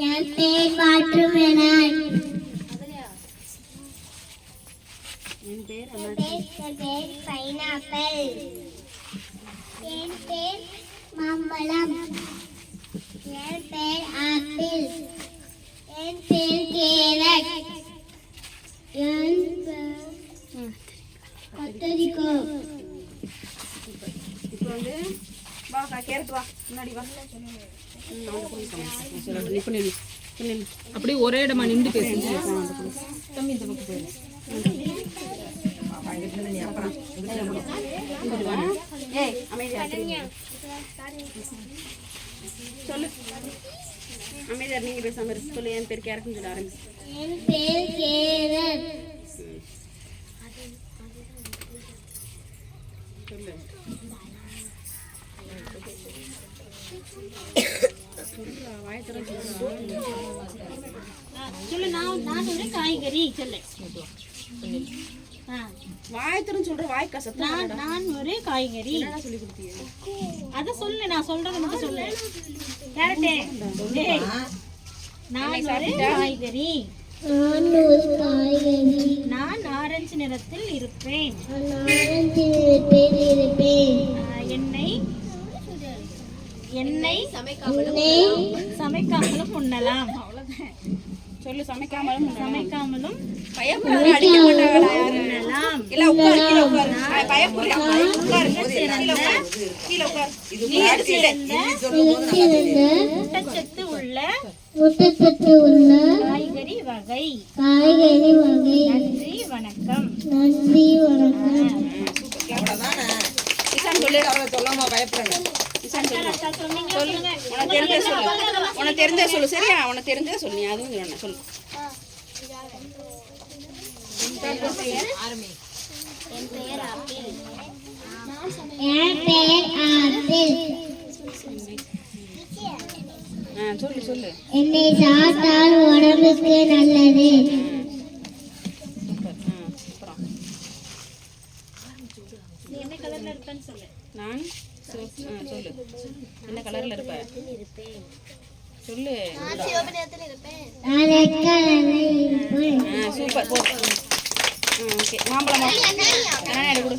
என் பேர் வாட்டர்மெலன். என் பேர் பைனாப்பிள். என் பேர் மாம்பழம். என் பேர் ஆப்பிள். என் பேர் கேரட். என் பேர் கத்தரிக்காய். இப்போ வந்து வா கேரட் வா முன்னாடி வா. அப்படியே ஒரே இடமா நின்று பேசுங்க. தம்பி இந்த பக்கம் போயிரு. ஏய் அமைதியா சொல்லு. அமைதியா நீங்க பேசாம இரு. சொல்லு. என் பேர் கேரட்னு சொல்ல ஆரம்பிச்சு. என் பேர் கேரட். சொல்லு. சொல்லு. நான் ஒரு காய்கறி சொல்லு. வாயத்திரம் சொல்ற வாய் கசத்து. நான் ஒரு காய்கறி. என்ன சொல்லி கொடுத்தீங்க? அத சொல்லு. நான் சொல்றத மட்டும் சொல்லு. கேரட்டே. நான் ஒரு காய்கறி. நான் ஒரு காய்கறி. நான் ஆரஞ்சு நிறத்தில் இருப்பேன். ஆரஞ்சு நிறத்தில் இருப்பேன். எண்ணெய் சமைக்காமலும் உண்ணலாம். அவ்வளவுதான். சொல்லு. சமைக்காமலும் பயப்படாத. அடிக்க மாட்டாங்களா யாரும்? உண்ணலாம். இல்ல உட்கார். கீழ உட்கார். பயப்படாத. உட்கார். கீழ உட்கார். கீழ உட்கார். நீ ஊட்டச்சத்து உள்ள காய்கறி வகை. நன்றி வணக்கம். கிசான் சொல்லு. சொல்லாம பயப்படுறேன். கிசான் சொல்லு. சொல்லு. உனக்கு தெரிஞ்ச சொல்லு. சரியா? உனக்கு தெரிஞ்ச சொல்லு. நீ அதுவும் வேணாம் சொல்லு. என் பேர் ஆப்பிள். சொல்லு. சொல்லு. என்னை சாப்பிட்டால் உடம்புக்கு நல்லது. நீ என்ன கலர்ல இருப்பேன்னு சொல்லு. நான் சொல்லு. என்ன கலர்ல இருப்ப? சொல்லு. நான் ரெட் கலர்ல இருப்பேன். சூப்பர். ஓகே. மாம்பழமா? கொடு.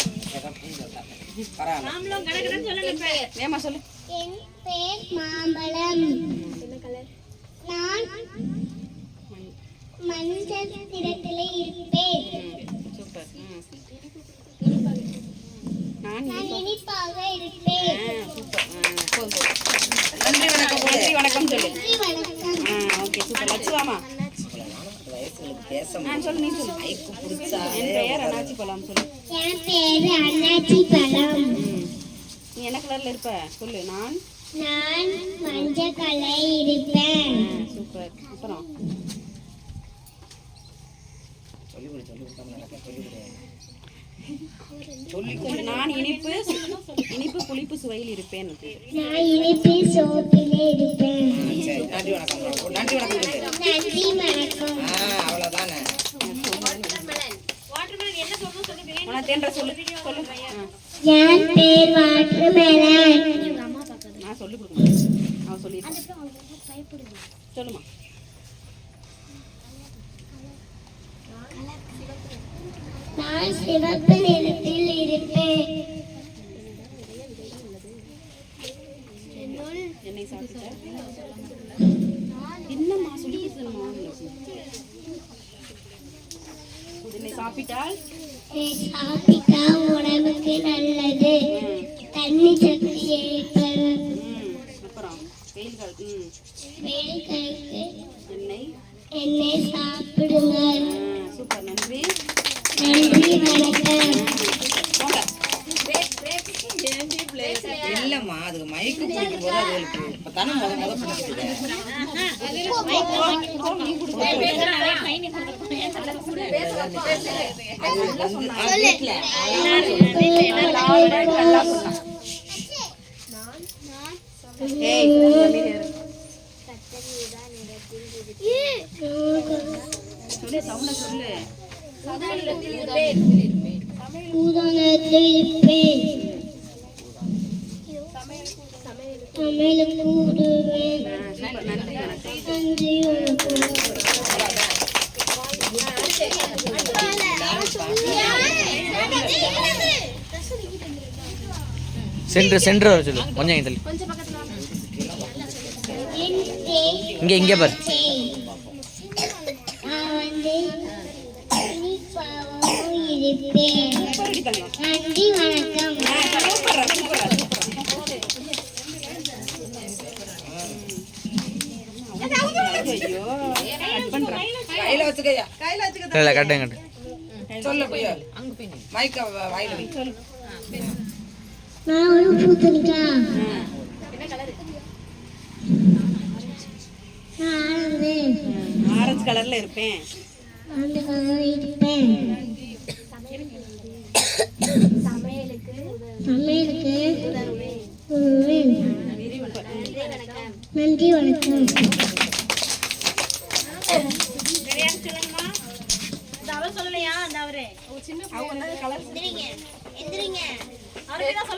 மாம்பழம் கடகடன்னு சொல்லு. ஏமா சொல்லு. என் பேர் மாம்பழம். நான் மஞ்சள் நிறத்தில் இருப்பேன். சூப்பர். நான் இனிப்பாக இருப்பேன். சூப்பர். நன்றி வணக்கம். நன்றி வணக்கம் சொல்லு. நன்றி வணக்கம். Okay super. லட்சுவாமா சொல்லு. நீ சொல்லு. என் பெயர் அண்ணாச்சி பழம் சொல்லு. என் பேர் அண்ணாச்சி பழம். நீ என்ன கலர்ல இருப்ப? சொல்லு. நான் மஞ்சள் கலர் இருப்பேன். சூப்பர். அப்புறம் நான் இனிப்பு புளிப்பு சுவையில் இருப்பேன். நான் இனிப்பு சோப்பிலே இருப்பேன். நன்றி வணக்கம். நன்றி வணக்கம். நன்றி வணக்கம். அவ்வளவுதானே. வாட்டர்மெலன் என்ன சொல்லணும் சொல்லு. உனக்கு தென்ற சொல்லு. சொல்லு. என் பேர் வாட்டர்மெலன். நான் சொல்லி கொடுக்கணும். அவன் சொல்லிடுறேன். சொல்லுமா. நான் சிவப்பு நிறத்தில் இருப்பேன். என்னை சாப்பிட்ட என்னம்மா சொல்லி கொடுத்தணுமா? என்னை சாப்பிட்டால் உடம்புக்கு நல்லது. தண்ணி சக்தி ஏற்படும். அப்புறம் வெயில்களுக்கு எண்ணெய் சாப்பிடுங்கள். சூப்பர். நன்றி. நன்றி வணக்கம். இல்லம்மா அதுக்கு மயக்கு பிடிக்கும் போது அதுகளுக்கு இப்பதானே முத பிடிக்குது. ஊதா நிறத்தில் இருப்பேன். சமையலுக்கு உதவுவேன். சூப்பர், நன்றி வணக்கம். நன்றி வணக்கம். சென்டர் வர சொல்லு கொஞ்சம் இங்க தள்ளி இங்கே பாரு நான் வந்து இனிப்பாகவும் இருப்பேன். சூப்பர் தங்கம். நன்றி வணக்கம். சூப்பர், சூப்பர், ஐயோ கட் பண்றேன். கையில வச்சுக்கயா கையில வச்சுக்க இல்லை கட்டுங்க கட்டு. சொல்ல போய் மைக்க வாயில வை நான் ஒரு பூத்தனிக்கா. நான் ஆனந்து ஆரஞ்சு கலர்ல இருப்பேன். அந்த கலர் இருப்பேன். சமையலுக்கு உதவுவேன். நன்றி வணக்கம். அவர் சொல்லலையா அந்த அவரே அவங்க கலர் அவருக்கு தான் சொல்ல